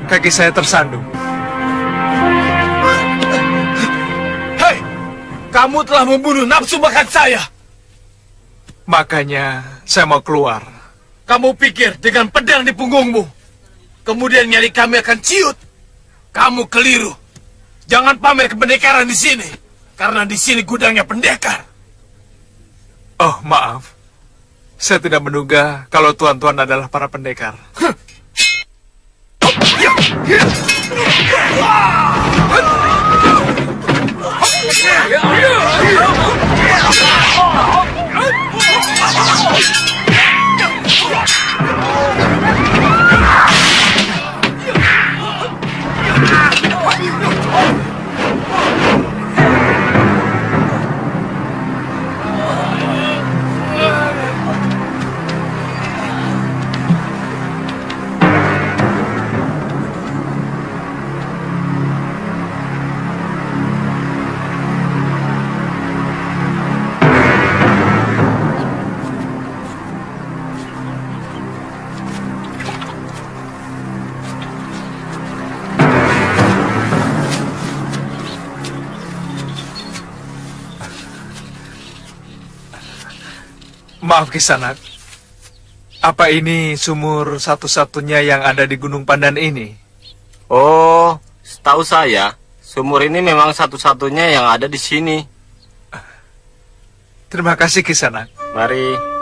Kaki saya tersandung. Hei, kamu telah membunuh nafsu makan saya. Makanya saya mau keluar. Kamu pikir dengan pedang di punggungmu, kemudian nyali kami akan ciut? Kamu keliru. Jangan pamer kependekaran di sini, karena di sini gudangnya pendekar. Oh, maaf. Saya tidak menduga kalau tuan-tuan adalah para pendekar. Maaf Kisanak, apa ini sumur satu-satunya yang ada di Gunung Pandan ini? Oh, setahu saya, sumur ini memang satu-satunya yang ada di sini. Terima kasih Kisanak. Mari.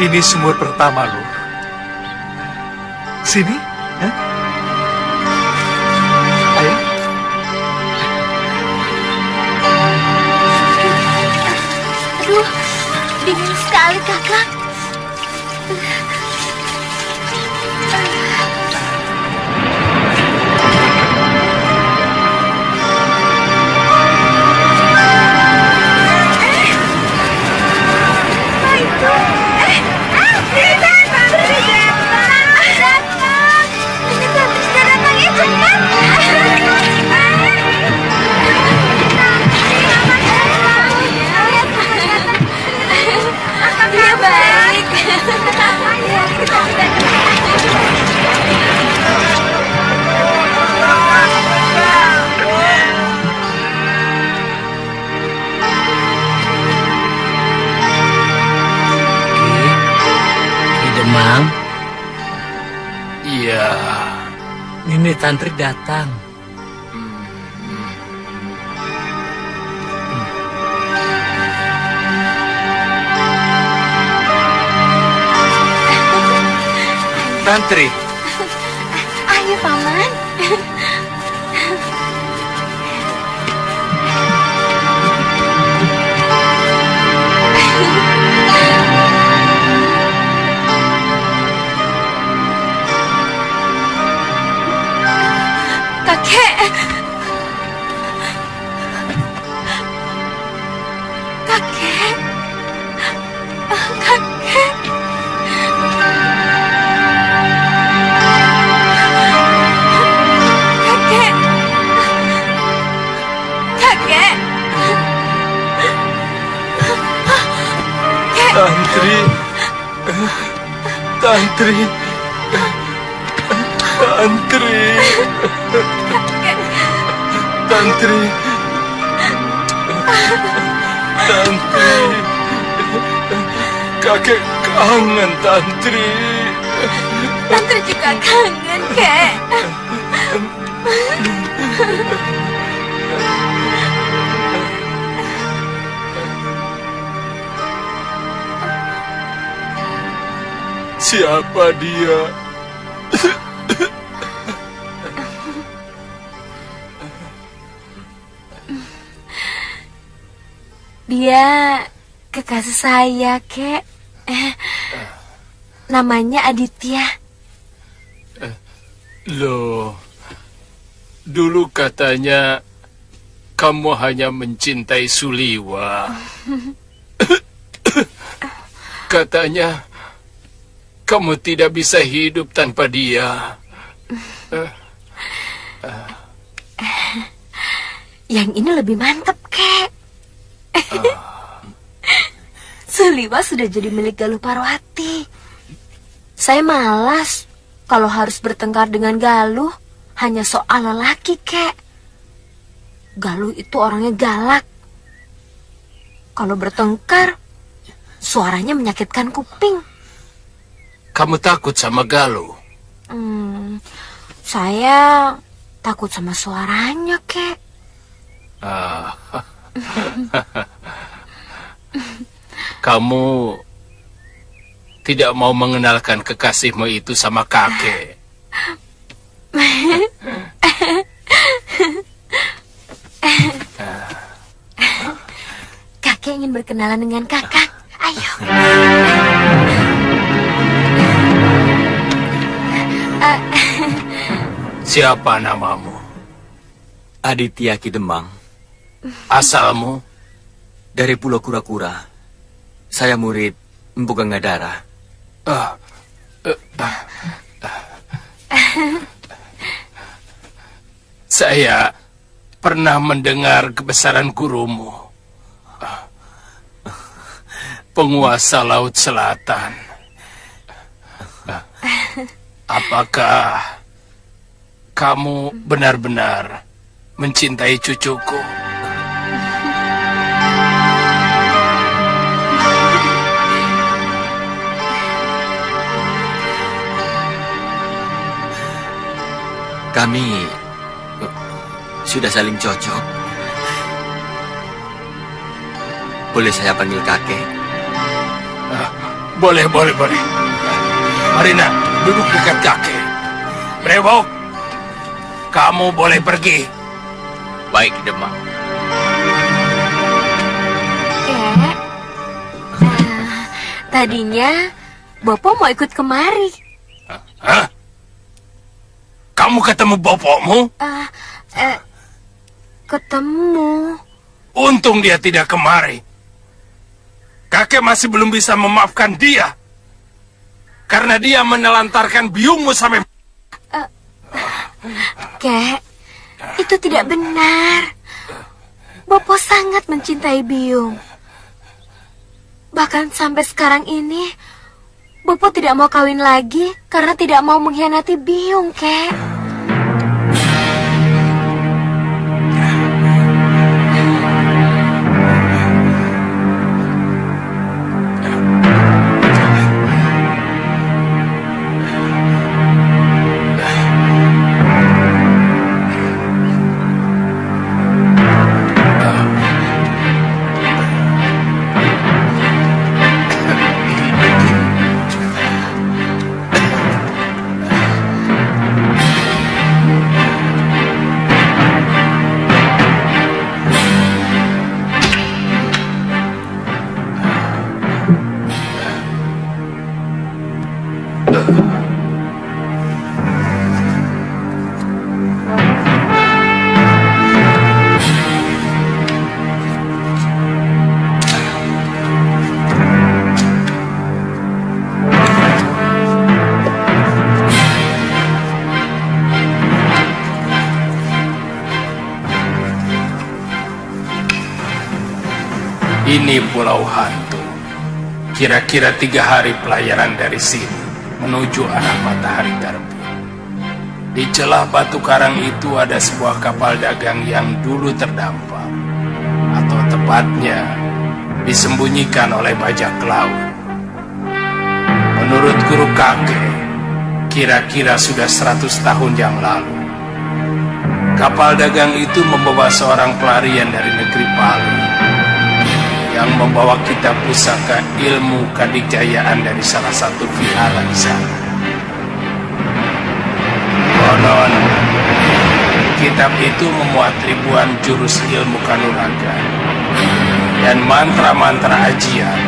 Ini sumur pertama loh. Sini, ya? Ayo. Aduh, dingin sekali kakak. Tantri datang. Tantri, Ayo, Paman. Kakek. Kakek. Kakek. Kakek. Kakek. Tantri, Tantri, Tantri, Tantri, Tantri, kakek kangen Tantri. Tante juga kangen, Kek. Siapa dia? Dia kekasih saya, Kek. Namanya Aditya. Loh, dulu katanya kamu hanya mencintai Suliwa. Katanya kamu tidak bisa hidup tanpa dia. Yang ini lebih mantap, Kek. Suliwa sudah jadi milik Galuh Parwati. Saya malas kalau harus bertengkar dengan Galuh hanya soal lelaki, Kek. Galuh itu orangnya galak. Kalau bertengkar, suaranya menyakitkan kuping. Kamu takut sama Galuh? Saya takut sama suaranya, Kek. Kamu tidak mau mengenalkan kekasihmu itu sama kakek? Kakek ingin berkenalan dengan kakak. Ayo. Siapa namamu? Aditya Ki Demang. Asalmu? Dari Pulau Kura-Kura. Saya murid Empu Gangadara. Saya pernah mendengar kebesaran gurumu. Penguasa Laut Selatan. Apakah kamu benar-benar mencintai cucuku? Kami sudah saling cocok. Boleh saya panggil kakek? Boleh. Marina, duduk dekat kakek. Brewok, kamu boleh pergi. Baik, Demang. Kek, tadinya Bopo mau ikut kemari. Hah? Kamu ketemu bapakmu? Ketemu. Untung dia tidak kemari. Kakek masih belum bisa memaafkan dia. Karena dia menelantarkan biungmu sampai... Kek, itu tidak benar. Bopo sangat mencintai Biung. Bahkan sampai sekarang ini, Bopo tidak mau kawin lagi karena tidak mau mengkhianati Biung, Kek. Ini Pulau Hantu. Kira-kira 3 hari pelayaran dari sini menuju arah matahari terbit. Di celah batu karang itu ada sebuah kapal dagang yang dulu terdampar, atau tepatnya disembunyikan oleh bajak laut. Menurut guru kakek, kira-kira sudah 100 tahun yang lalu, kapal dagang itu membawa seorang pelarian dari negeri Palu yang membawa kitab pusaka ilmu kadikjayaan dari salah satu vihara di sana. Konon, kitab itu memuat ribuan jurus ilmu kanuragan dan mantra-mantra ajian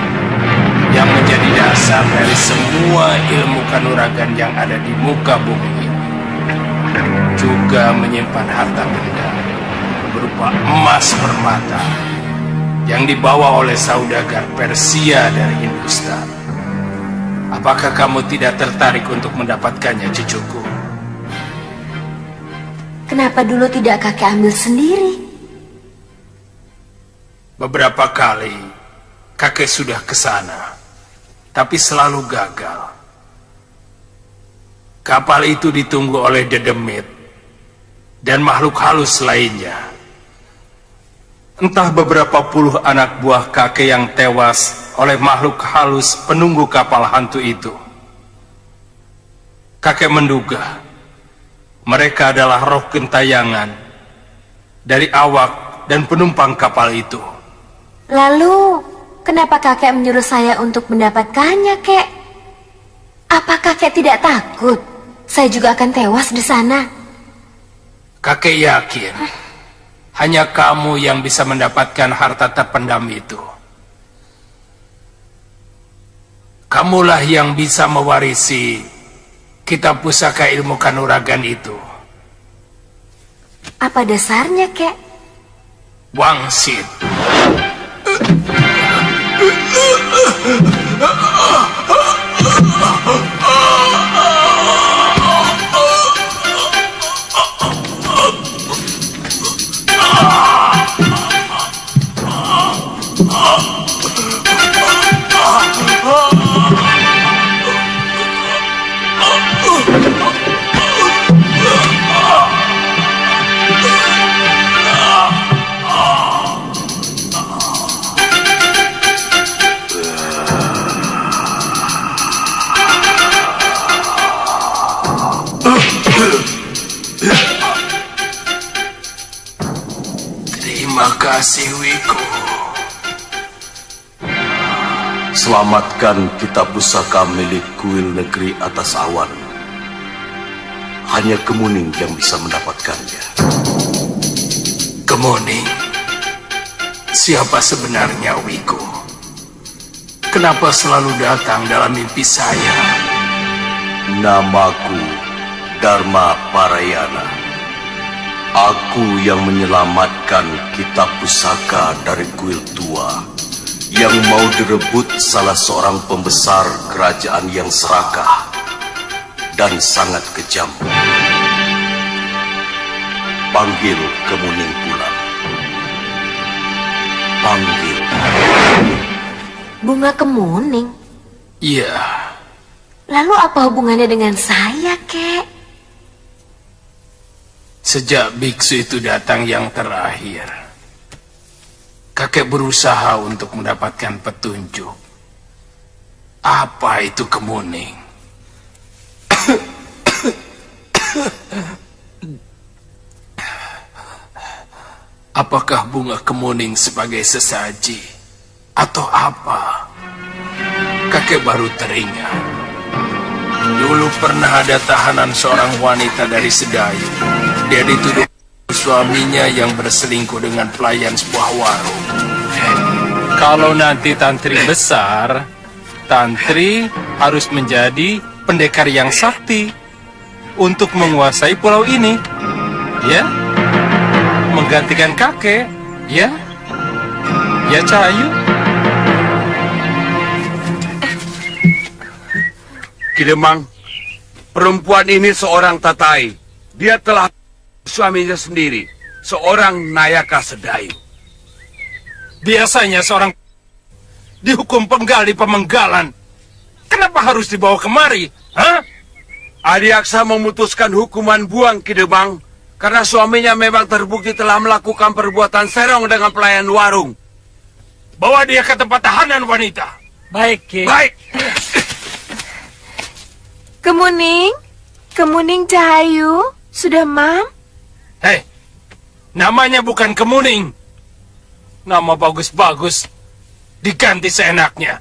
yang menjadi dasar dari semua ilmu kanuragan yang ada di muka bumi ini. Juga menyimpan harta benda berupa emas permata yang dibawa oleh saudagar Persia dari Hindustan. Apakah kamu tidak tertarik untuk mendapatkannya, cucuku? Kenapa dulu tidak kakek ambil sendiri? Beberapa kali kakek sudah ke sana, tapi selalu gagal. Kapal itu ditunggu oleh Dedemit dan makhluk halus lainnya. Entah beberapa puluh anak buah kakek yang tewas oleh makhluk halus penunggu kapal hantu itu. Kakek menduga mereka adalah roh gentayangan dari awak dan penumpang kapal itu. Lalu, kenapa kakek menyuruh saya untuk mendapatkannya, kek? Apa kakek tidak takut? Saya juga akan tewas di sana. Kakek yakin hanya kamu yang bisa mendapatkan harta terpendam itu. Kamulah yang bisa mewarisi kitab pusaka ilmu kanuragan itu. Apa dasarnya, kek? Wangsit. Terima kasih, Wiku. Selamatkan kitab pusaka milik kuil negeri atas awan. Hanya Kemuning yang bisa mendapatkannya. Kemuning? Siapa sebenarnya Wiku? Kenapa selalu datang dalam mimpi saya? Namaku Dharma Parayana. Aku yang menyelamatkan kitab pusaka dari kuil tua yang mau direbut salah seorang pembesar kerajaan yang serakah dan sangat kejam. Panggil Kemuning pulang. Panggil. Bunga kemuning? Iya. Lalu apa hubungannya dengan saya, kek? Sejak biksu itu datang yang terakhir, kakek berusaha untuk mendapatkan petunjuk. Apa itu Kemuning? Apakah bunga kemuning sebagai sesaji? Atau apa? Kakek baru teringat. Dulu pernah ada tahanan seorang wanita dari Sedayu. Dia dituduh suaminya yang berselingkuh dengan pelayan sebuah warung. Kalau nanti tantri besar, tantri harus menjadi pendekar yang sakti untuk menguasai pulau ini. Ya? Menggantikan kakek, ya? Ya, Cahayu? Kidemang, perempuan ini seorang tatai. Dia telah suaminya sendiri, seorang Nayaka Sedayu. Biasanya seorang dihukum penggal di pemenggalan. Kenapa harus dibawa kemari? Hah? Adiaksa memutuskan hukuman buang Ki Demang karena suaminya memang terbukti telah melakukan perbuatan serong dengan pelayan warung. Bawa dia ke tempat tahanan wanita. Baik, Ki. Baik. Kemuning, Kemuning Cahayu, sudah mam? Hei, namanya bukan Kemuning. Nama bagus-bagus, diganti seenaknya.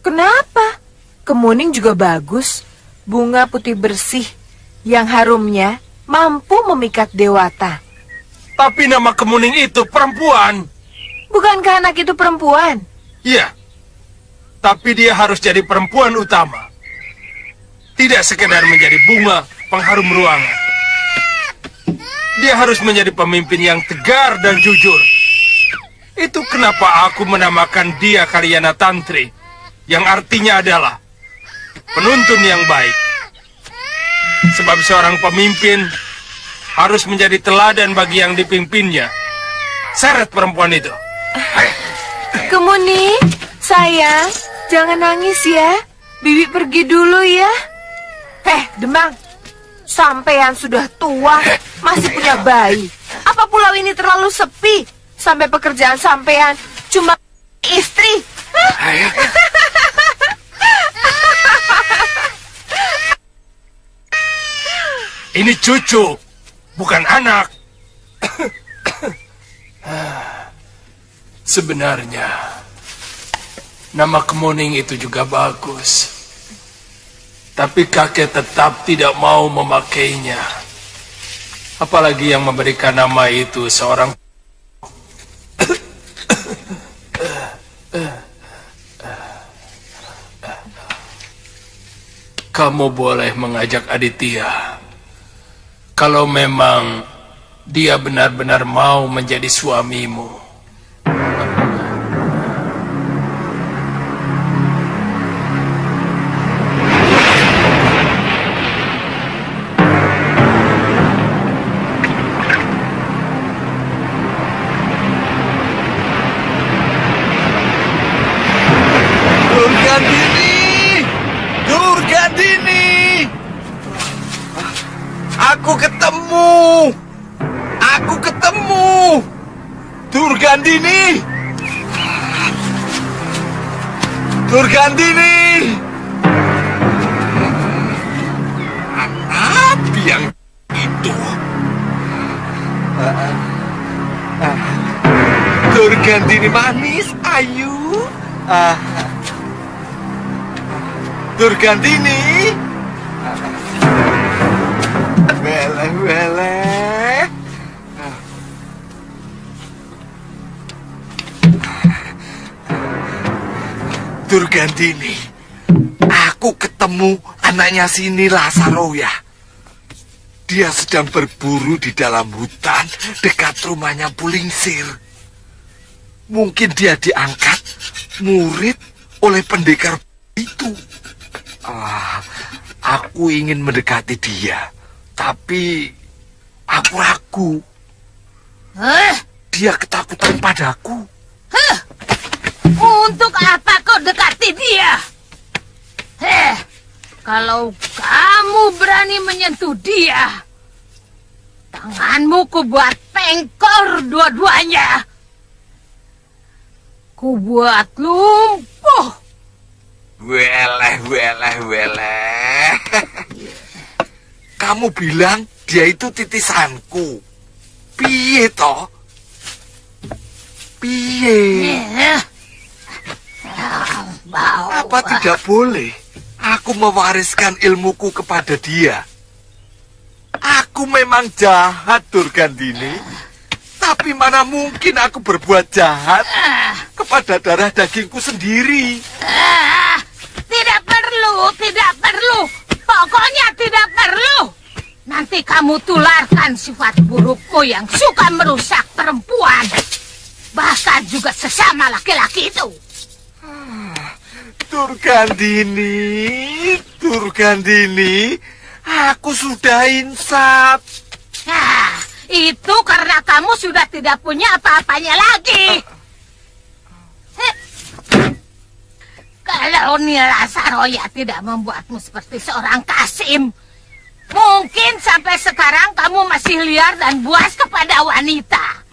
Kenapa? Kemuning juga bagus. Bunga putih bersih yang harumnya mampu memikat dewata. Tapi nama Kemuning itu perempuan. Bukankah anak itu perempuan? Iya, tapi dia harus jadi perempuan utama. Tidak sekedar menjadi bunga pengharum ruangan. Dia harus menjadi pemimpin yang tegar dan jujur. Itu kenapa aku menamakan dia Kalyana Tantri, yang artinya adalah penuntun yang baik. Sebab seorang pemimpin harus menjadi teladan bagi yang dipimpinnya. Seret perempuan itu. Kemuning, sayang, jangan nangis ya. Bibi pergi dulu ya. Demang, sampean sudah tua, masih punya bayi. Apa pulau ini terlalu sepi? Sampai pekerjaan sampean cuma istri. Ini cucu, bukan anak. Sebenarnya, nama Kemuning itu juga bagus. Tapi kakek tetap tidak mau memakainya. Apalagi yang memberikan nama itu seorang... Kamu boleh mengajak Aditya. Kalau memang dia benar-benar mau menjadi suamimu. Aku ketemu! Durgandini! Durgandini! Apa yang itu? Durgandini manis, ayu. Durgandini! Weleh. Durgandini, aku ketemu anaknya sini Lasaroya. Dia sedang berburu di dalam hutan dekat rumahnya Pulingsir. Mungkin dia diangkat murid oleh pendekar itu. Aku ingin mendekati dia. Tapi aku ragu. Dia ketakutan padaku. Untuk apa kau dekati dia? Kalau kamu berani menyentuh dia, tanganmu kubuat pengkor dua-duanya. Kubuat lumpuh. Weleh. Kamu bilang dia itu titisanku. Piye toh? Piye? Apa tidak boleh aku mewariskan ilmuku kepada dia? Aku memang jahat, Durgandini. Tapi mana mungkin aku berbuat jahat kepada darah dagingku sendiri? Tidak perlu. Pokoknya tidak perlu. Nanti kamu tularkan sifat burukmu yang suka merusak perempuan. Bahkan juga sesama laki-laki itu. Durgandini, aku sudah insaf. Itu karena kamu sudah tidak punya apa-apanya lagi. Kalau Nila Saroya tidak membuatmu seperti seorang Kasim, mungkin sampai sekarang kamu masih liar dan buas kepada wanita.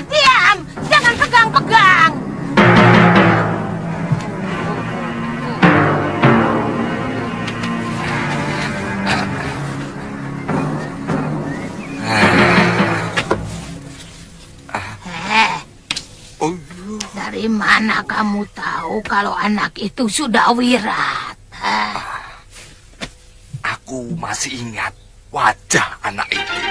Diam! Jangan pegang-pegang! Dari mana kamu tahu kalau anak itu sudah wirat? Aku masih ingat wajah anak itu.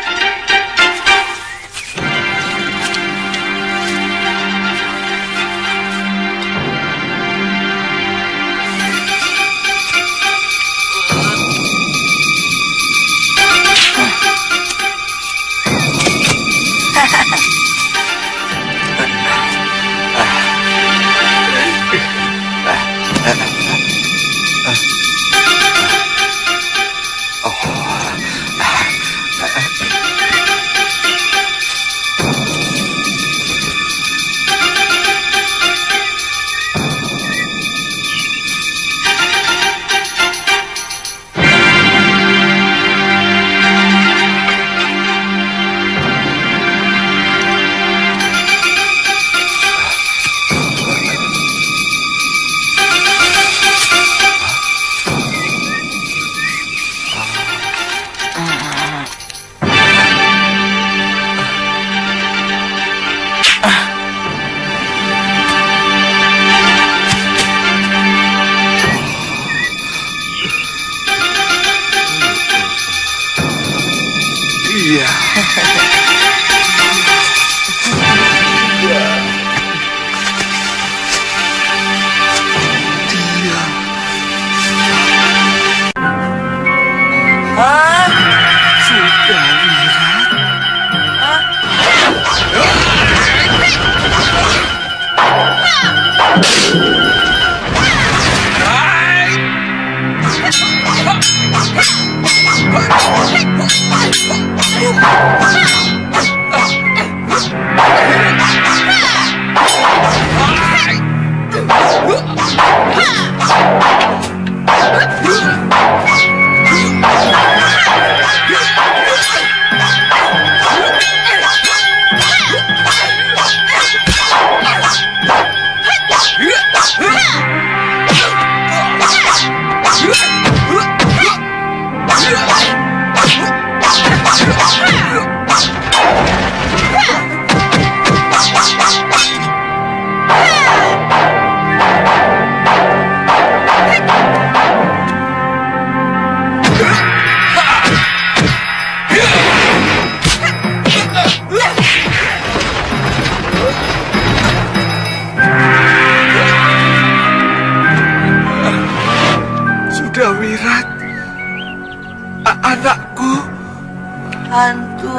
Hantu.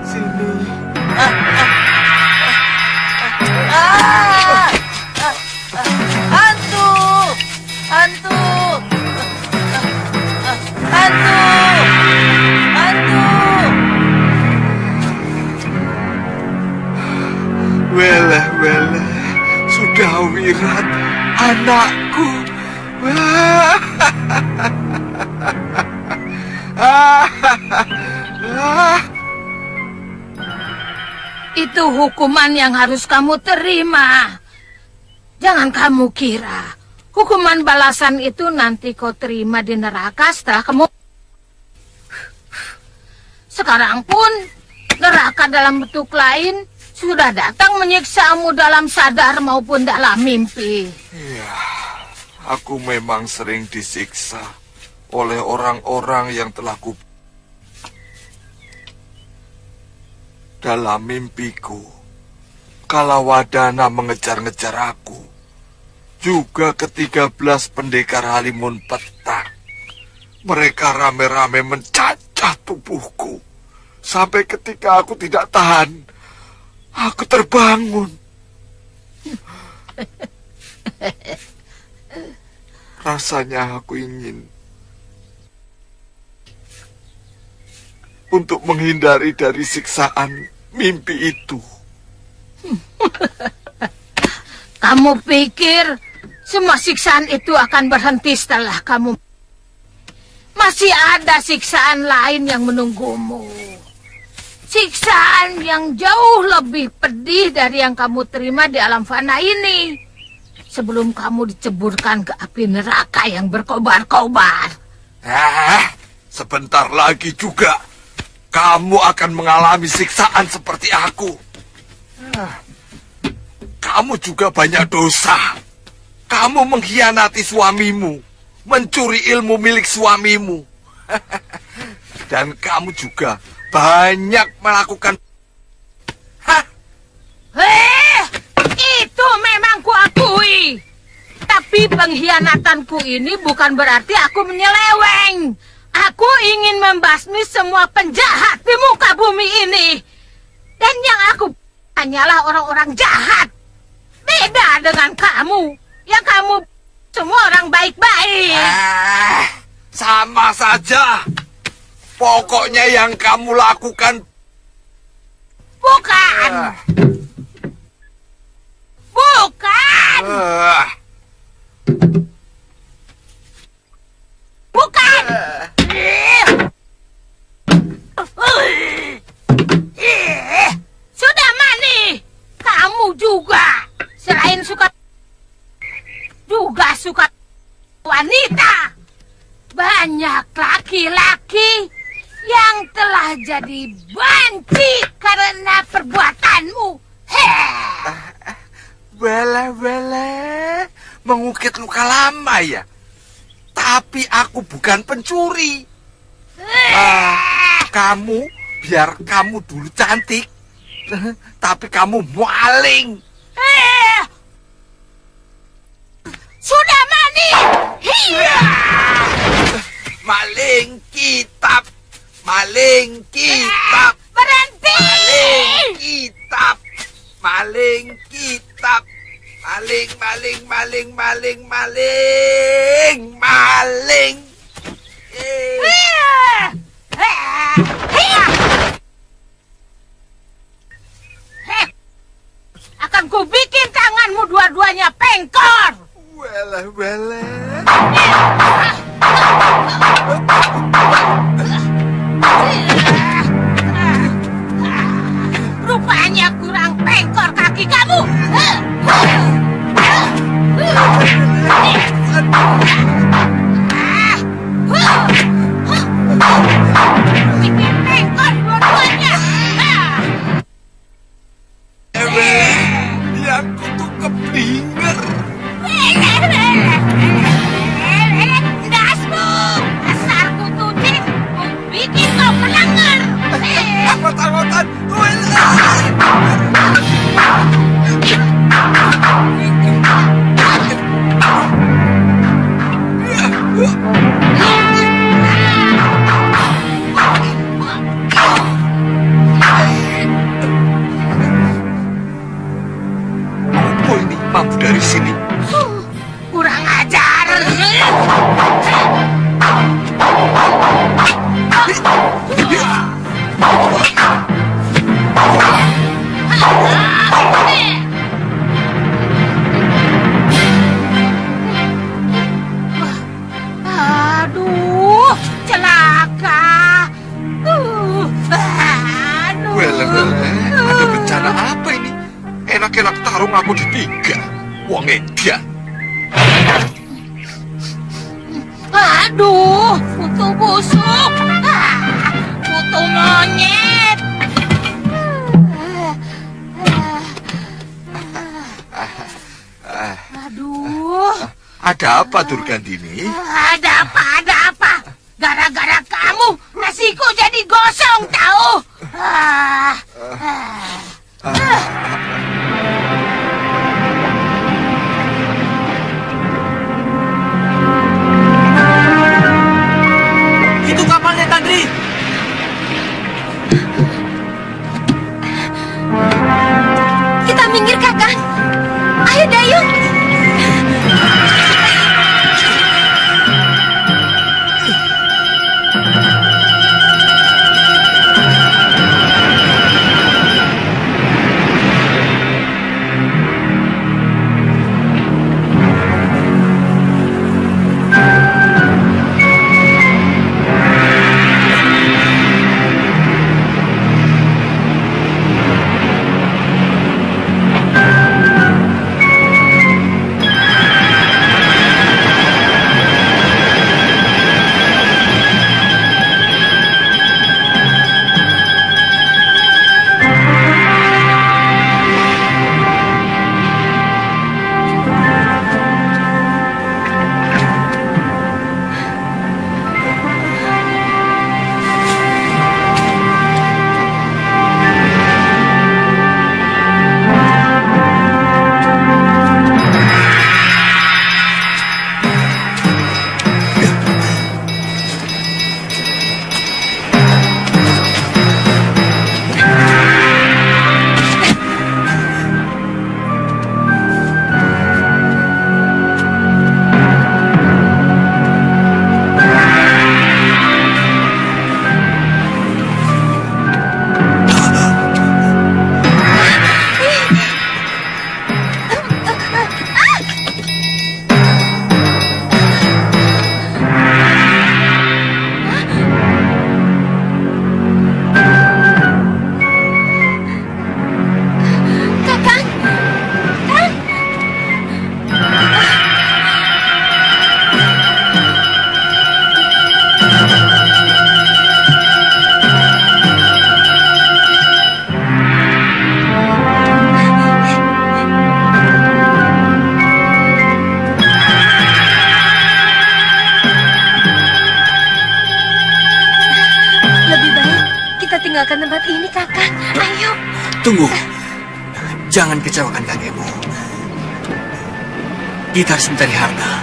Sini. Hantu. Hantu. Hantu. Hantu. Welah, sudah wirat anakku. Itu hukuman yang harus kamu terima. Jangan kamu kira hukuman balasan itu nanti kau terima di neraka setelah kamu. Sekarang pun neraka dalam bentuk lain sudah datang menyiksamu dalam sadar maupun dalam mimpi. Ya, aku memang sering disiksa oleh orang-orang yang telah ku... Dalam mimpiku, Kalawadana mengejar-ngejar aku. Juga ke-13 pendekar Halimun Petak. Mereka rame-rame mencacah tubuhku. Sampai ketika aku tidak tahan, aku terbangun Rasanya aku ingin untuk menghindari dari siksaan mimpi itu. Kamu pikir semua siksaan itu akan berhenti setelah kamu? Masih ada siksaan lain yang menunggumu. Siksaan yang jauh lebih pedih dari yang kamu terima di alam fana ini. Sebelum kamu diceburkan ke api neraka yang berkobar-kobar. Sebentar lagi juga kamu akan mengalami siksaan seperti aku. Kamu juga banyak dosa. Kamu mengkhianati suamimu, mencuri ilmu milik suamimu. Dan kamu juga banyak melakukan... Itu memang kuakui. Tapi pengkhianatanku ini bukan berarti aku menyeleweng. Aku ingin membasmi semua penjahat di muka bumi ini. Dan yang aku hanyalah orang-orang jahat. Beda dengan kamu. Yang kamu semua orang baik-baik. Sama saja. Pokoknya yang kamu lakukan... Bukan. Bukan. Bukan. Sudah Mani. Kamu juga. Selain suka wanita. Banyak laki-laki yang telah jadi banci karena perbuatanmu. Wele, mengukit luka lama ya. Tapi aku bukan pencuri. Kamu, biar kamu dulu cantik. Tapi kamu maling. Sudah Mani. Maling kitab. Maling kitab. Berhenti. Maling kitab. Maling kitab. Maling. Akan ku bikin tanganmu dua-duanya pengkor. Wele. Rupanya kurang pengkor kaki kamu. Bikin pengkor dua-duanya. Yang kutu keblinger. Dasmu, dasar kutu jin, ku bikin kau melanggar. Anggot-anggotan. Apa ini mampu dari sini? Kurang ajar. Aduh, celaka. Aduh. Wele, ada bencana apa ini? Enak-enak tarung aku di 3. Wong edan. Aduh, kutu busuk. Kutu monyet. Aduh. Ada apa, Durgandini? Ada apa? Gara-gara kamu, nasiku jadi gosong, tahu? Itu kapalnya, Tandri. Kita minggir, Kakang. kita tinggalkan tempat ini, Kakak. Ayo. Tunggu. Jangan kecewakan kakekmu. Kita harus mencari harta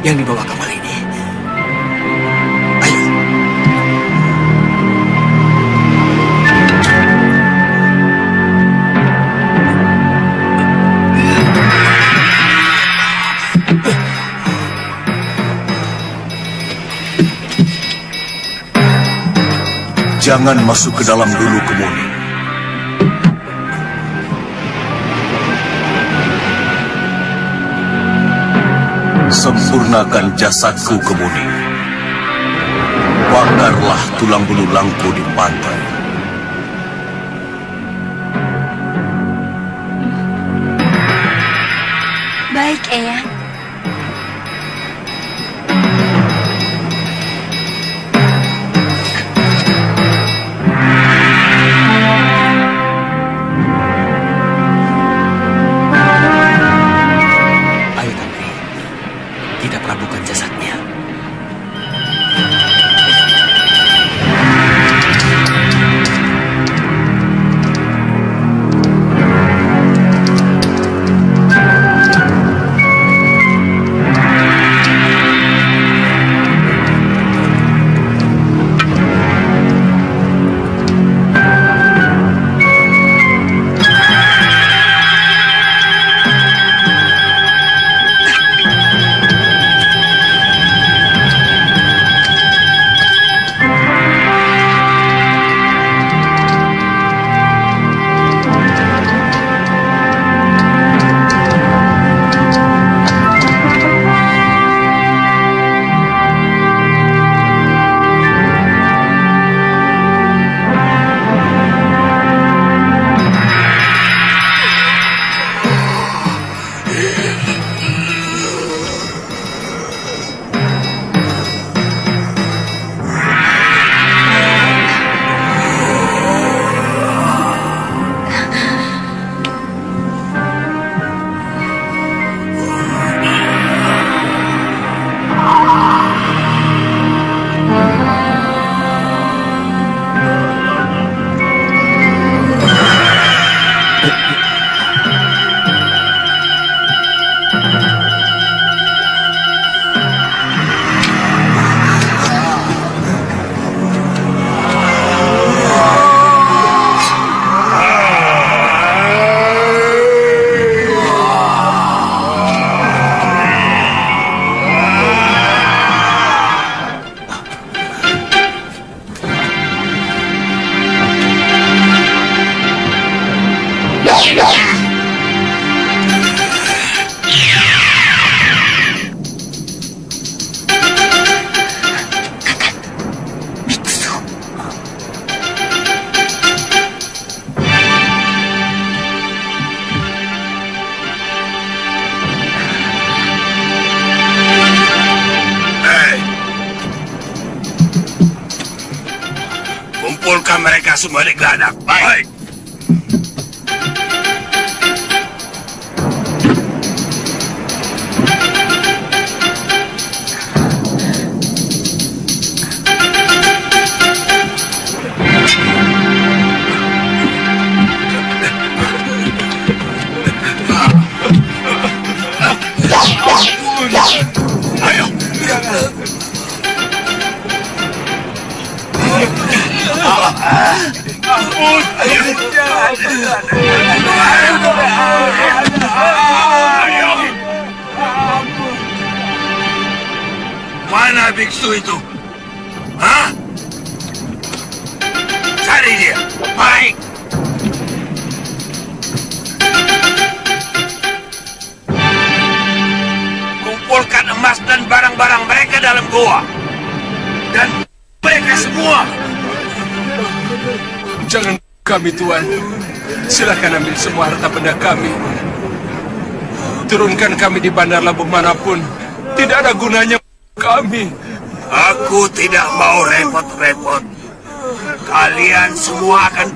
yang dibawa kapal ini. Ayo. Jangan masuk ke dalam dulu, Kemuni. Sempurnakan jasadku, Kemuni. Bakarlah tulang belulangku di pantai. Baik, Eyang. Ayo, Tantri. Kita perabukan jasadnya. Kumpulkan mereka semua di geladak. Baik. Ayo. Mana biksu itu? Hah? Cari dia. Baik. Kumpulkan emas dan barang-barang mereka dalam goa. Dan mereka semua. Jangan kami, Tuan. Silakan ambil semua harta benda kami. Turunkan kami di bandar labuh manapun. Tidak ada gunanya kami. Aku tidak mau repot-repot. Kalian semua akan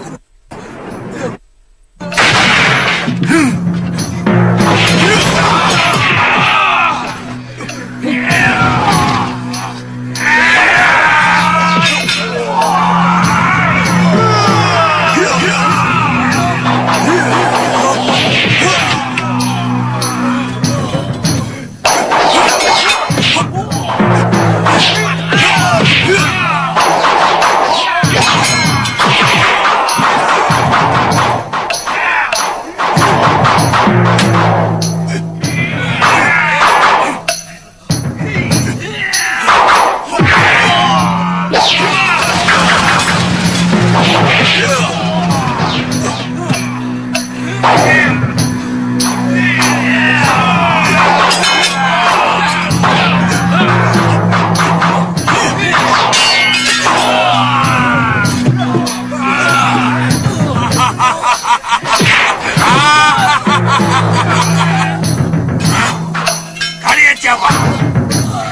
Kalian siapa?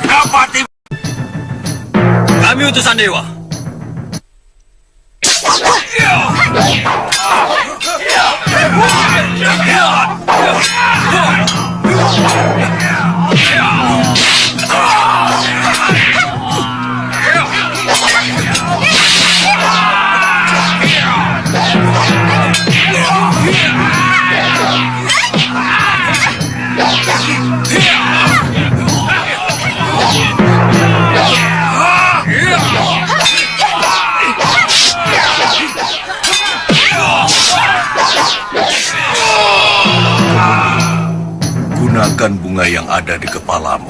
Kenapa tiba? Kami utusan dewa. Gunakan bunga yang ada di kepalamu.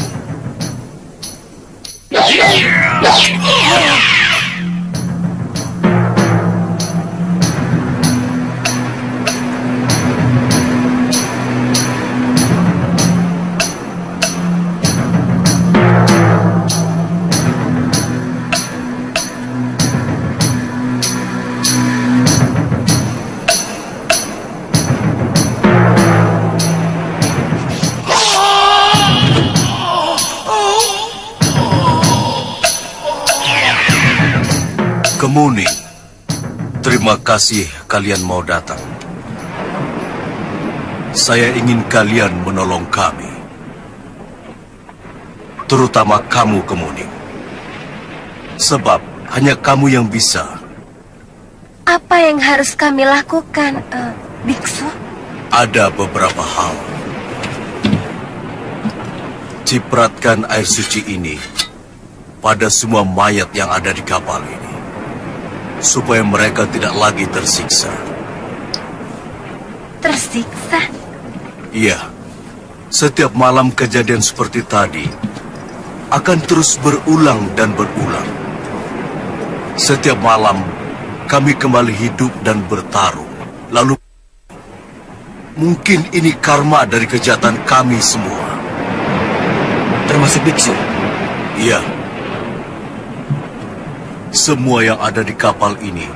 Kemuning, terima kasih kalian mau datang. Saya ingin kalian menolong kami. Terutama kamu, Kemuning. Sebab hanya kamu yang bisa. Apa yang harus kami lakukan, biksu? Ada beberapa hal. Cipratkan air suci ini pada semua mayat yang ada di kapal ini, supaya mereka tidak lagi tersiksa. Tersiksa? Iya, setiap malam kejadian seperti tadi akan terus berulang dan berulang. Setiap malam kami kembali hidup dan bertarung. Lalu mungkin ini karma dari kejahatan kami semua. Termasuk biksu? Iya. Semua yang ada di kapal ini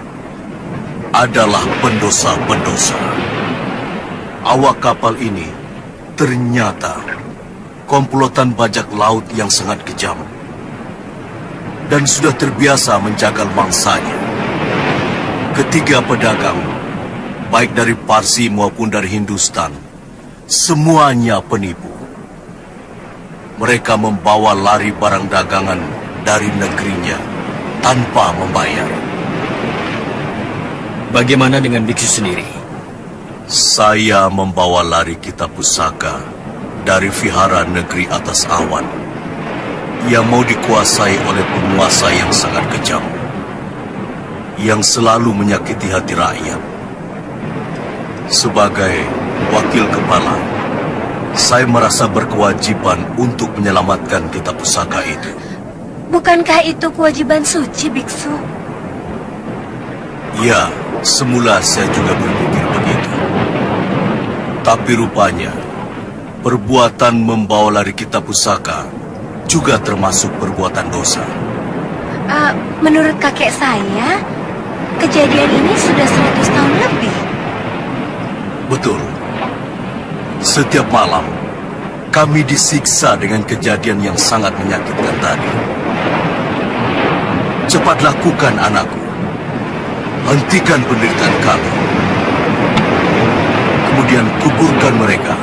adalah pendosa-pendosa. Awak kapal ini ternyata komplotan bajak laut yang sangat kejam dan sudah terbiasa menjagal mangsanya. Ketiga pedagang, baik dari Parsi maupun dari Hindustan, semuanya penipu. Mereka membawa lari barang dagangan dari negerinya tanpa membayar. Bagaimana dengan biksu sendiri? Saya membawa lari kitab pusaka dari vihara negeri atas awan yang mau dikuasai oleh penguasa yang sangat kejam, yang selalu menyakiti hati rakyat. Sebagai wakil kepala, saya merasa berkewajiban untuk menyelamatkan kitab pusaka itu. Bukankah itu kewajiban suci, biksu? Ya, semula saya juga berpikir begitu. Tapi rupanya, perbuatan membawa lari kitab pusaka juga termasuk perbuatan dosa. Menurut kakek saya, kejadian ini sudah 100 tahun lebih. Betul. Setiap malam, kami disiksa dengan kejadian yang sangat menyakitkan tadi. Cepat lakukan, anakku. Hentikan penderitaan kami. Kemudian kuburkan mereka.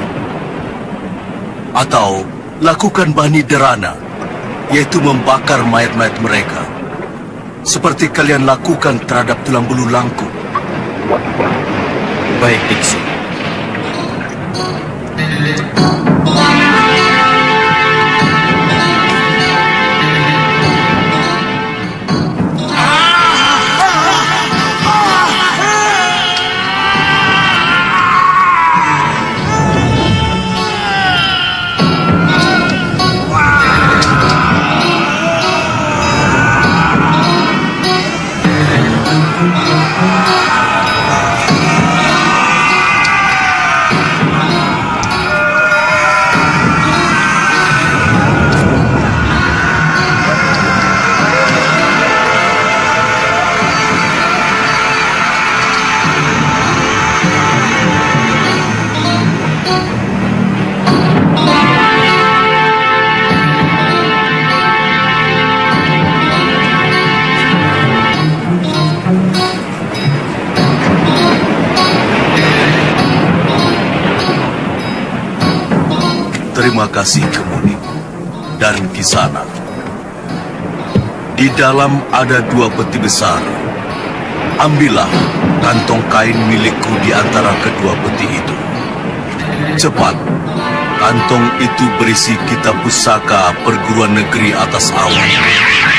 Atau lakukan bani derana, yaitu membakar mayat-mayat mereka. Seperti kalian lakukan terhadap tulang belulangku. Baik, biksu. terima kasih Kemuning dan Kisana. Di dalam ada 2 peti besar. Ambillah kantong kain milikku di antara kedua peti itu. Cepat, kantong itu berisi kitab pusaka perguruan negeri atas awan.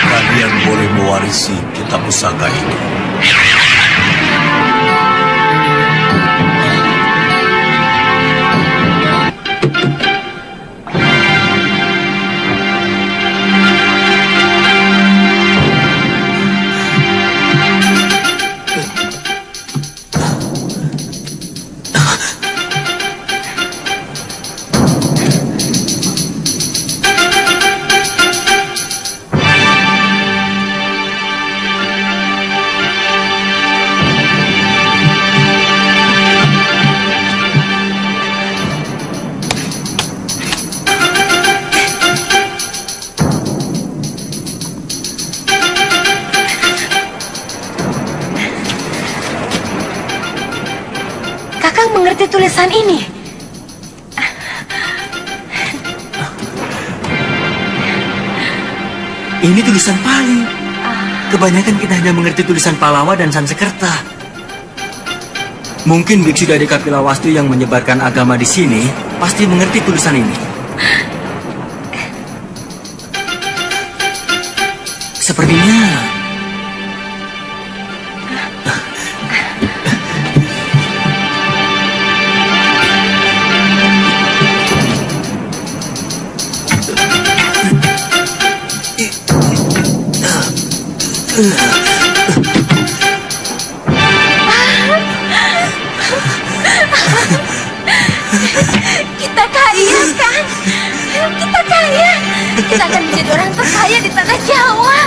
Kalian boleh mewarisi kitab pusaka itu. Kakang mengerti tulisan ini? Ini tulisan Pali. Kebanyakan kita hanya mengerti tulisan Palawa dan Sansekerta. Mungkin biksu dari Kapilawastu yang menyebarkan agama di sini pasti mengerti tulisan ini. Sepertinya kita kaya kan? Kita kaya. Kita akan menjadi orang terkaya di tanah Jawa.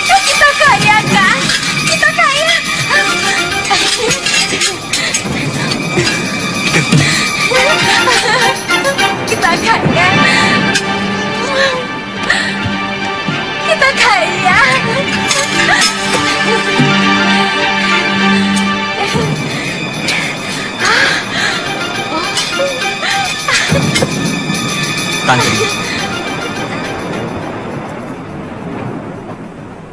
Kita kaya kan? Kita kaya. Kita kaya. Kita kaya. Tantri,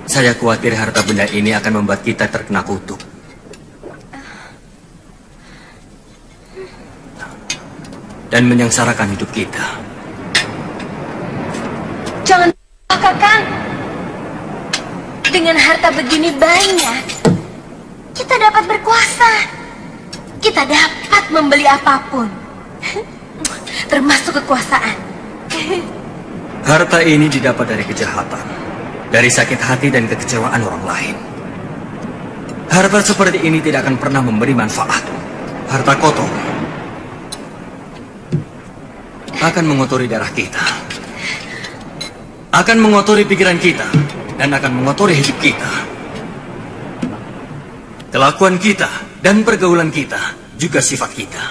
saya khawatir harta benda ini akan membuat kita terkena kutuk. Dan menyengsarakan hidup kita. Jangan, Kakang. Dengan harta begini banyak, kita dapat berkuasa. Kita dapat membeli apapun, termasuk kekuasaan. Harta ini didapat dari kejahatan, dari sakit hati dan kekecewaan orang lain. Harta seperti ini tidak akan pernah memberi manfaat. Harta kotor akan mengotori darah kita, akan mengotori pikiran kita, dan akan mengotori hidup kita. Kelakuan kita dan pergaulan kita juga sifat kita.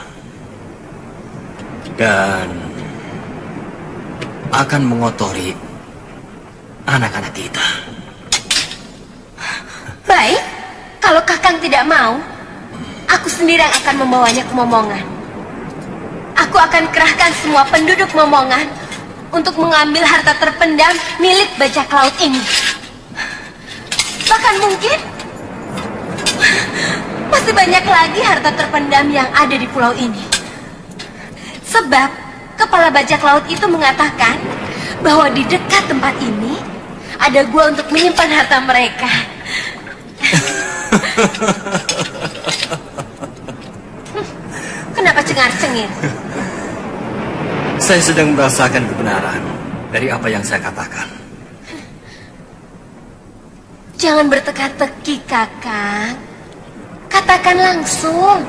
Dan akan mengotori anak-anak kita. Baik, kalau Kakang tidak mau, aku sendiri yang akan membawanya ke Momongan. Aku akan kerahkan semua penduduk Momongan untuk mengambil harta terpendam milik bajak laut ini. Bahkan mungkin masih banyak lagi harta terpendam yang ada di pulau ini. Sebab kepala bajak laut itu mengatakan bahwa di dekat tempat ini ada gua untuk menyimpan harta mereka. Kenapa cengar-cengir? Saya sedang merasakan kebenaran dari apa yang saya katakan. Jangan berteka-teki, Kakang. Katakan langsung.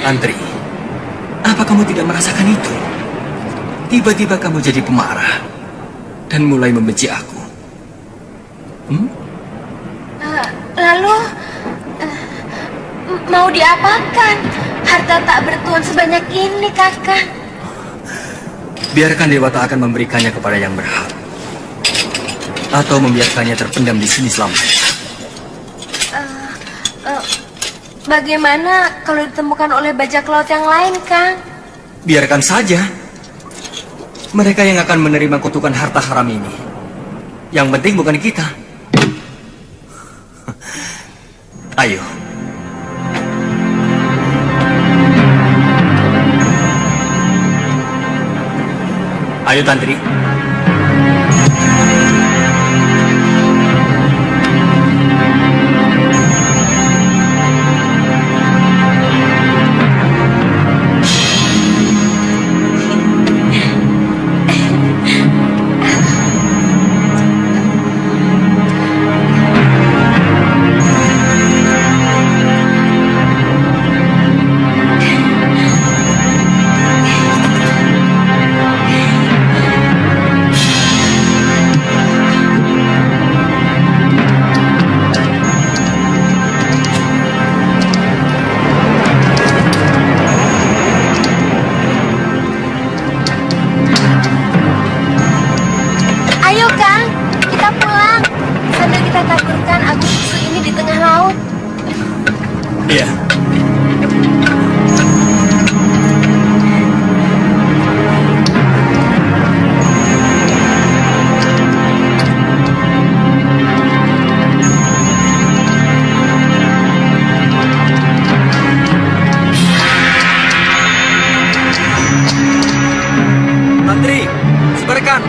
Antri, apa kamu tidak merasakan itu? Tiba-tiba kamu jadi pemarah dan mulai membenci aku. Lalu, mau diapakan harta tak bertuan sebanyak ini, Kakang? Biarkan Dewata akan memberikannya kepada yang berhak. Atau membiarkannya terpendam di sini selamanya. Bagaimana kalau ditemukan oleh bajak laut yang lain, Kang? Biarkan saja. Mereka yang akan menerima kutukan harta haram ini. Yang penting bukan kita. Ayo. Ayo, Tantri. Ayo, Kang. Kita pulang. Sambil kita taburkan abu susu ini di tengah laut. Iya. Tantri, sebarkan.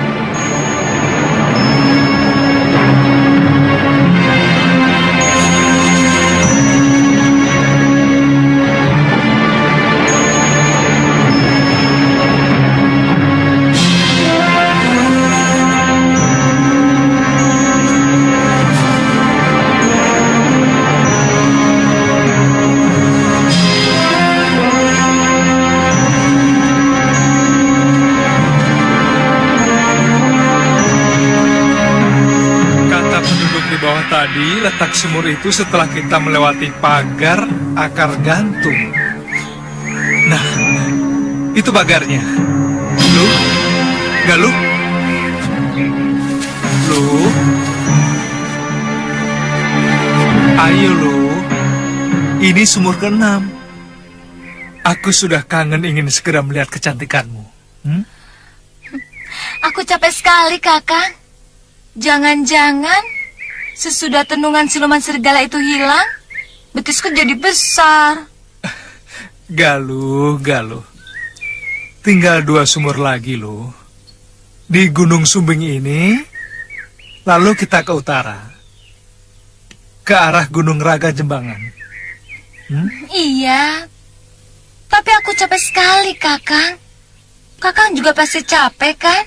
Kata penduduk di bawah tadi, letak sumur itu setelah kita melewati pagar akar gantung. Nah, itu pagarnya. Lu, Galuh, lu, ayo lu, ini sumur ke-6. Aku sudah kangen ingin segera melihat kecantikanmu. Aku capek sekali, Kakang. Jangan-jangan sesudah tenungan siluman serigala itu hilang, betisku jadi besar. Galuh, Galuh. Tinggal 2 sumur lagi loh. Di Gunung Sumbing ini, lalu kita ke utara. Ke arah Gunung Raga Jembangan. Iya, tapi aku capek sekali, Kakang. Kakang juga pasti capek, kan?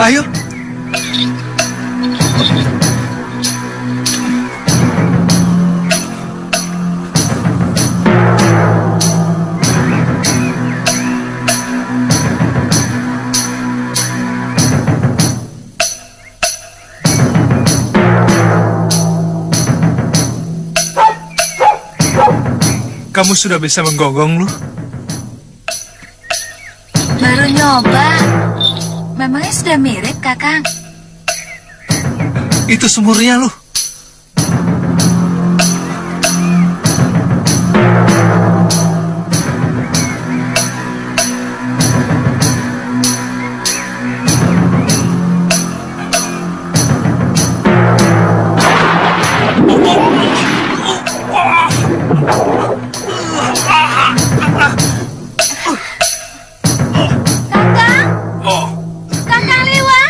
Ayo. Kamu sudah bisa menggonggong, lu? Baru nyoba. Memangnya sudah mirip, Kakang? Itu sumurnya, lu. Kakang Liwa.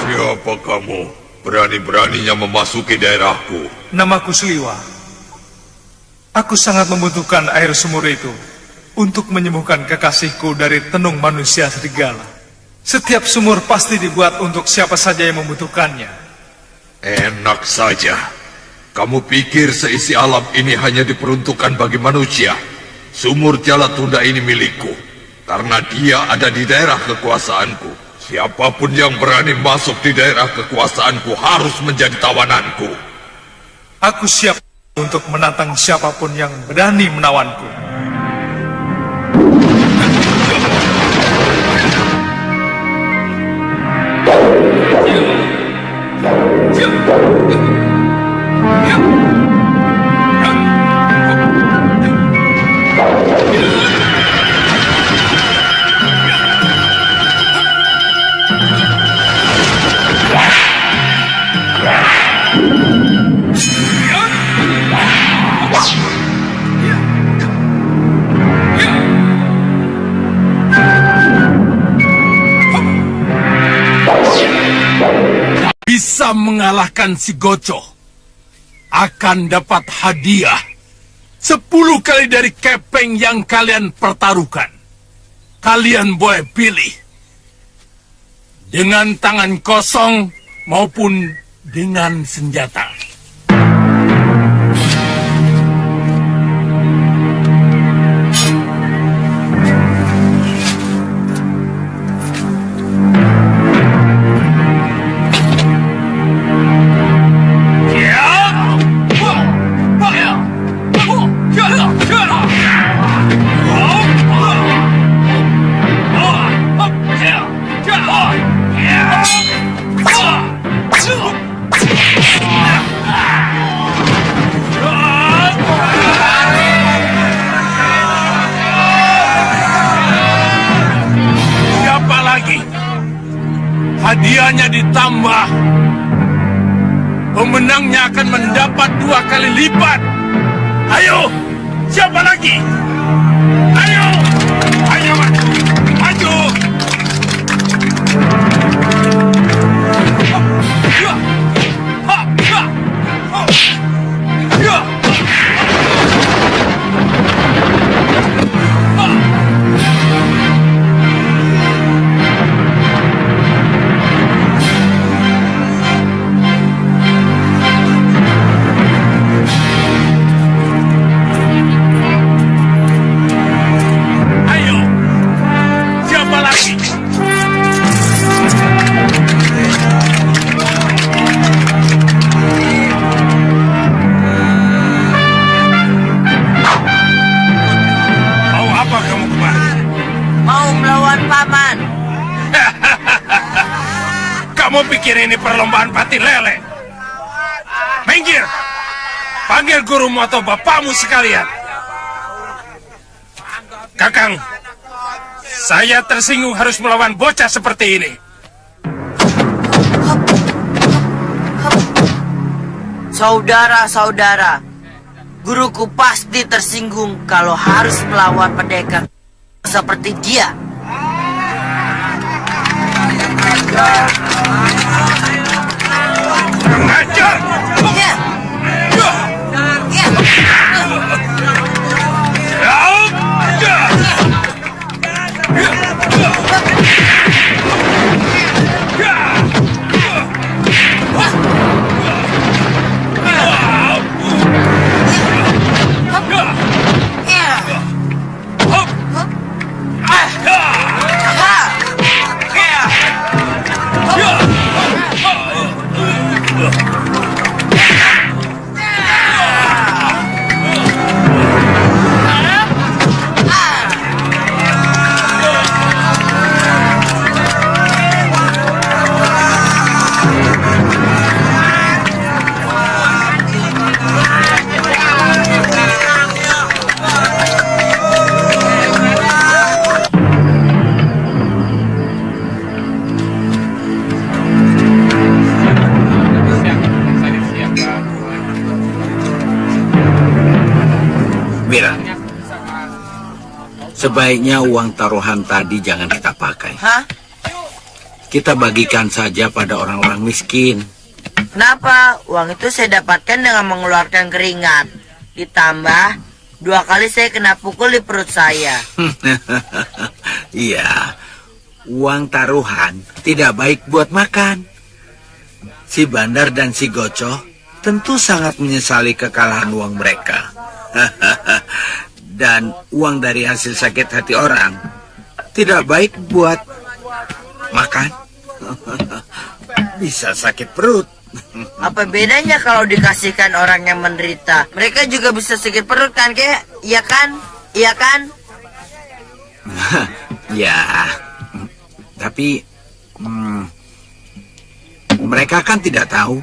Siapa kamu? Berani-beraninya memasuki daerahku. Namaku Sliwa. Aku sangat membutuhkan air sumur itu untuk menyembuhkan kekasihku dari tenung manusia serigala. Setiap sumur pasti dibuat untuk siapa saja yang membutuhkannya. Enak saja. Kamu pikir seisi alam ini hanya diperuntukkan bagi manusia? Sumur Jalatunda ini milikku, karena dia ada di daerah kekuasaanku. Siapapun yang berani masuk di daerah kekuasaanku harus menjadi tawananku. Aku siap untuk menantang siapapun yang berani menawanku. Bisa mengalahkan si Goco akan dapat hadiah 10 kali dari kepeng yang kalian pertaruhkan. Kalian boleh pilih dengan tangan kosong maupun dengan senjata. Hadiahnya ditambah. Pemenangnya akan mendapat 2 kali lipat. Ayo, siapa lagi? Ayo, ayo maju, maju. Kamu pikir ini perlombaan pati lele? Minggir! Panggil gurumu atau bapakmu sekalian. Kakang, saya tersinggung harus melawan bocah seperti ini. Saudara-saudara, guruku pasti tersinggung kalau harus melawan pendekar seperti dia. Ngajar! Ya. Sebaiknya uang taruhan tadi jangan kita pakai. Hah? Kita bagikan saja pada orang-orang miskin. Kenapa? Uang itu saya dapatkan dengan mengeluarkan keringat. Ditambah 2 kali saya kena pukul di perut saya. Iya, uang taruhan tidak baik buat makan. Si Bandar dan si Goco tentu sangat menyesali kekalahan uang mereka. Dan uang dari hasil sakit hati orang tidak baik buat makan. bisa sakit perut. Apa bedanya kalau dikasihkan orang yang menderita? Mereka juga bisa sakit perut kan, kek? Iya kan? Iya kan? Ya, tapi mereka kan tidak tahu.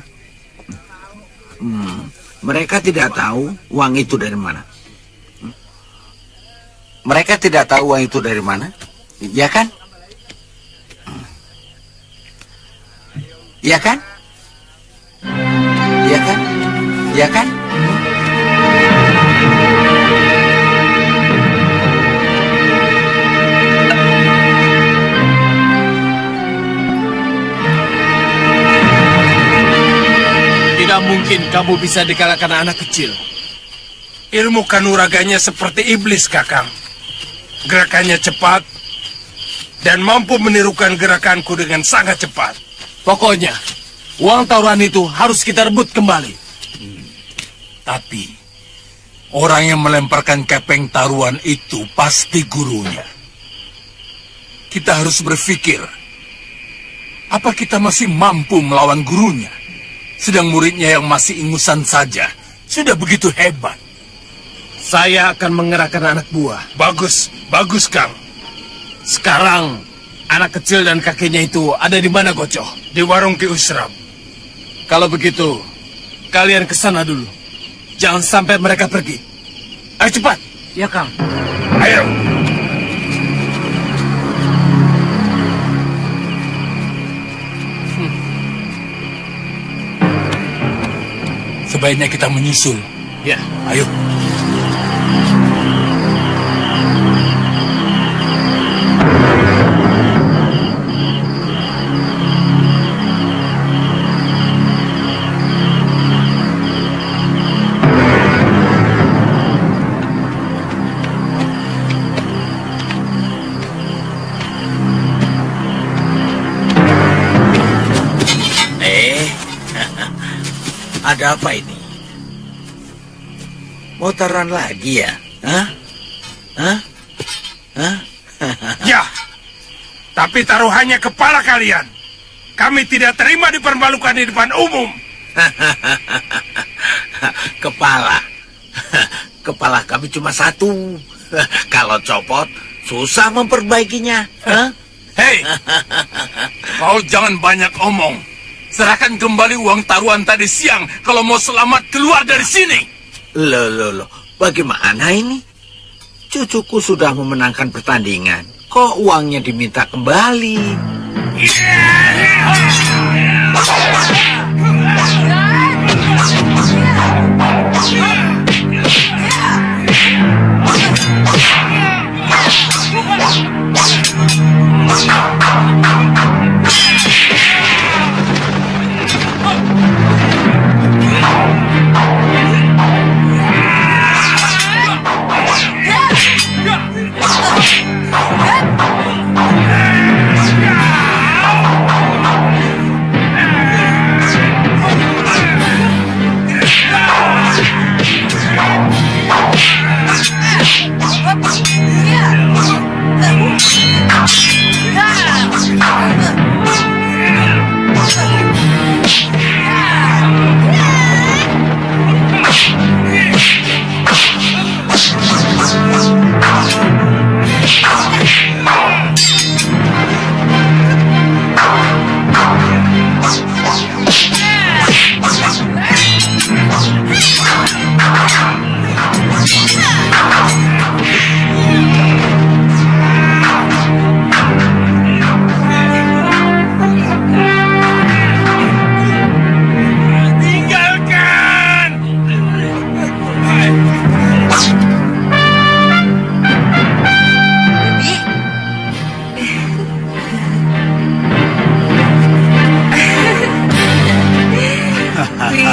Mereka tidak tahu uang itu dari mana. Mereka tidak tahu uang itu dari mana, ya kan? Ya kan? Ya kan? Ya kan? Tidak mungkin kamu bisa dikalahkan anak kecil. Ilmu kanuraganya seperti iblis, Kakang. Gerakannya cepat dan mampu menirukan gerakanku dengan sangat cepat. Pokoknya, uang taruhan itu harus kita rebut kembali. Tapi, orang yang melemparkan kepeng taruhan itu pasti gurunya. Kita harus berpikir, apa kita masih mampu melawan gurunya? Sedang muridnya yang masih ingusan saja sudah begitu hebat. Saya akan mengerahkan anak buah. Bagus, bagus, Kang. Sekarang, anak kecil dan kakeknya itu ada di mana, Gocoh? Di warung Ki Usram. Kalau begitu, kalian ke sana dulu. Jangan sampai mereka pergi. Ayo cepat. Ya, Kang. Ayo. Sebaiknya kita menyusul. Ya, ayo. Ada apa ini? Mau taruhan lagi ya? Hah? Hah? Hah? Ya, tapi taruhannya kepala kalian. Kami tidak terima dipermalukan di depan umum. Kepala. Kepala kami cuma satu. Kalau copot, susah memperbaikinya. Hah? Hei, kau jangan banyak omong. Serahkan kembali uang taruhan tadi siang kalau mau selamat keluar dari sini. Loh, bagaimana ini? Cucuku sudah memenangkan pertandingan. Kok uangnya diminta kembali?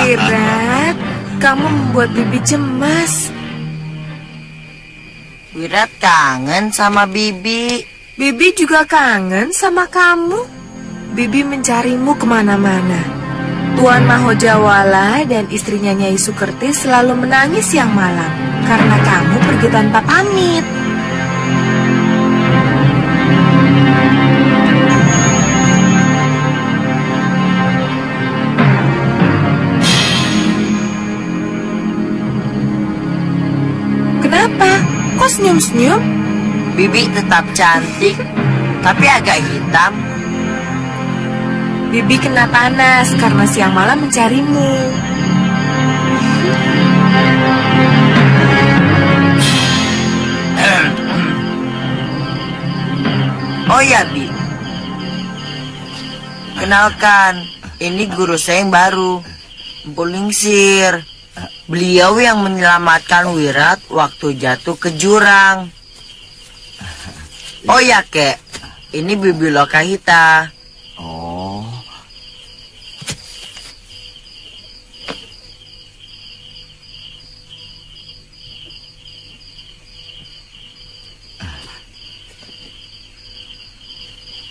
Wirat, kamu membuat Bibi cemas. Wirat kangen sama Bibi. Bibi juga kangen sama kamu. Bibi mencarimu kemana-mana. Tuan Mahojawala dan istrinya Nyai Sukerti selalu menangis siang malam karena kamu pergi tanpa pamit. senyum-senyum? Bibi tetap cantik, tapi agak hitam. Bibi kena panas karena siang malam mencarimu. Oh ya, Bi. Kenalkan, ini guru saya yang baru, Empu Lingsir. Beliau yang menyelamatkan Wirat waktu jatuh ke jurang. Oh ya, Kek. Ini Bibi Lokahita. Oh.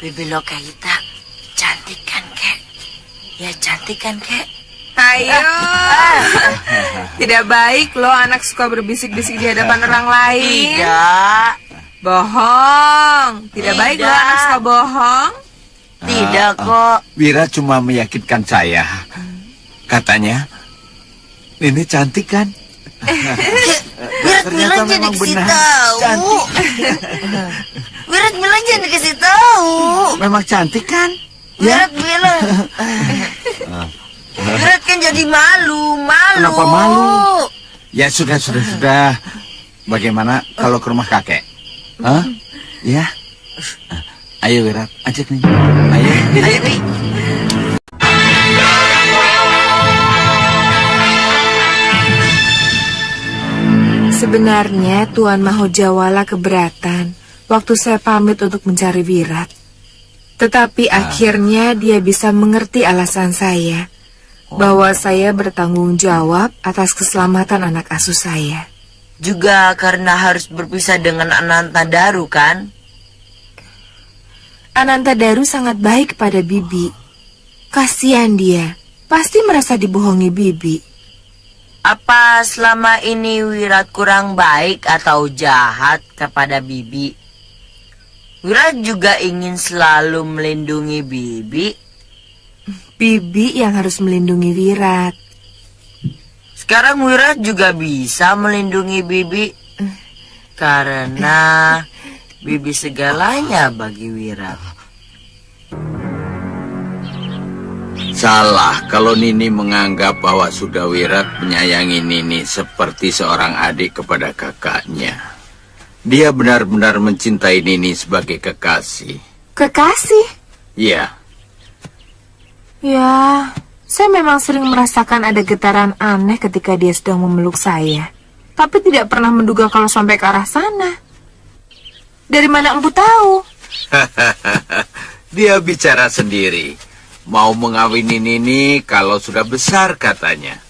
Bibi Lokahita, cantik kan, Kek? Ya, cantik kan, Kek? Ayo. Tidak baik loh anak suka berbisik-bisik di hadapan orang lain. Tidak. Bohong. Tidak baik loh anak suka bohong. Tidak kok. Wira cuma meyakinkan saya. Katanya, Nini cantik kan? Wirat bilang jangan dikasih tahu. Wirat bilang jangan dikasih tahu. Memang cantik kan? Wirat bilang. Wirat kan jadi malu. Kenapa malu? Ya sudah. Bagaimana kalau ke rumah kakek? Hah? Ya. Ayo Wirat, ajak nih. Ayo. Ayo, Wi. Sebenarnya Tuan Mahojawala keberatan waktu saya pamit untuk mencari Wirat. Tetapi akhirnya dia bisa mengerti alasan saya, bahwa saya bertanggung jawab atas keselamatan anak asuh saya. Juga karena harus berpisah dengan Anantadaru kan? Anantadaru sangat baik pada Bibi. Kasihan dia, pasti merasa dibohongi Bibi. Apa selama ini Wirat kurang baik atau jahat kepada Bibi? Wirat juga ingin selalu melindungi Bibi. Bibi yang harus melindungi Wirat. Sekarang Wirat juga bisa melindungi Bibi. Karena Bibi segalanya bagi Wirat. Salah kalau Nini menganggap bahwa sudah Wirat menyayangi Nini seperti seorang adik kepada kakaknya. Dia benar-benar mencintai Nini sebagai kekasih. Kekasih? Iya. Ya, saya memang sering merasakan ada getaran aneh ketika dia sedang memeluk saya. Tapi tidak pernah menduga kalau sampai ke arah sana. Dari mana Empu tahu? Dia bicara sendiri. Mau mengawini Nini kalau sudah besar katanya.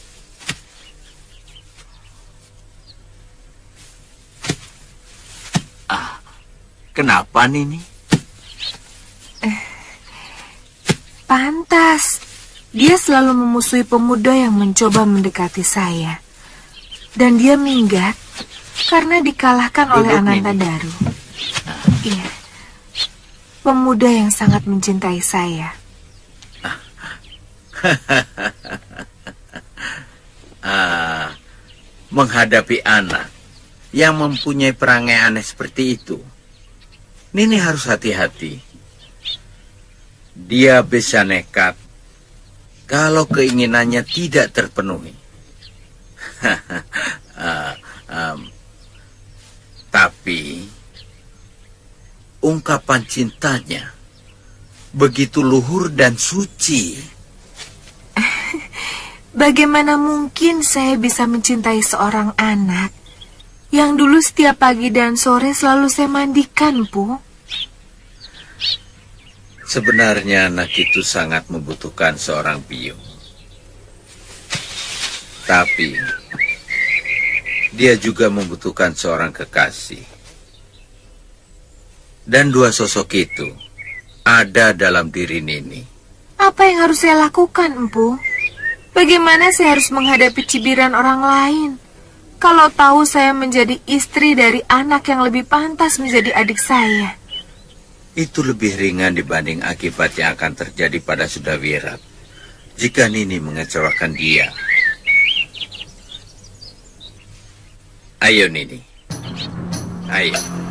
Kenapa Nini? Pantas. Dia selalu memusuhi pemuda yang mencoba mendekati saya. Dan dia minggat karena dikalahkan oleh Anantadaru. Iya. Pemuda yang sangat mencintai saya. Menghadapi anak yang mempunyai perangai aneh seperti itu, Nini harus hati-hati. Dia bisa nekat kalau keinginannya tidak terpenuhi. Tapi ungkapan cintanya begitu luhur dan suci. Bagaimana mungkin saya bisa mencintai seorang anak yang dulu setiap pagi dan sore selalu saya mandikan, Bu? Sebenarnya anak itu sangat membutuhkan seorang biung. Tapi dia juga membutuhkan seorang kekasih. Dan dua sosok itu ada dalam diri Nini. Apa yang harus saya lakukan, Empu? Bagaimana saya harus menghadapi cibiran orang lain? Kalau tahu saya menjadi istri dari anak yang lebih pantas menjadi adik saya. Itu lebih ringan dibanding akibat yang akan terjadi pada Sudawirat jika Nini mengecewakan dia. Ayo Nini, Ayo.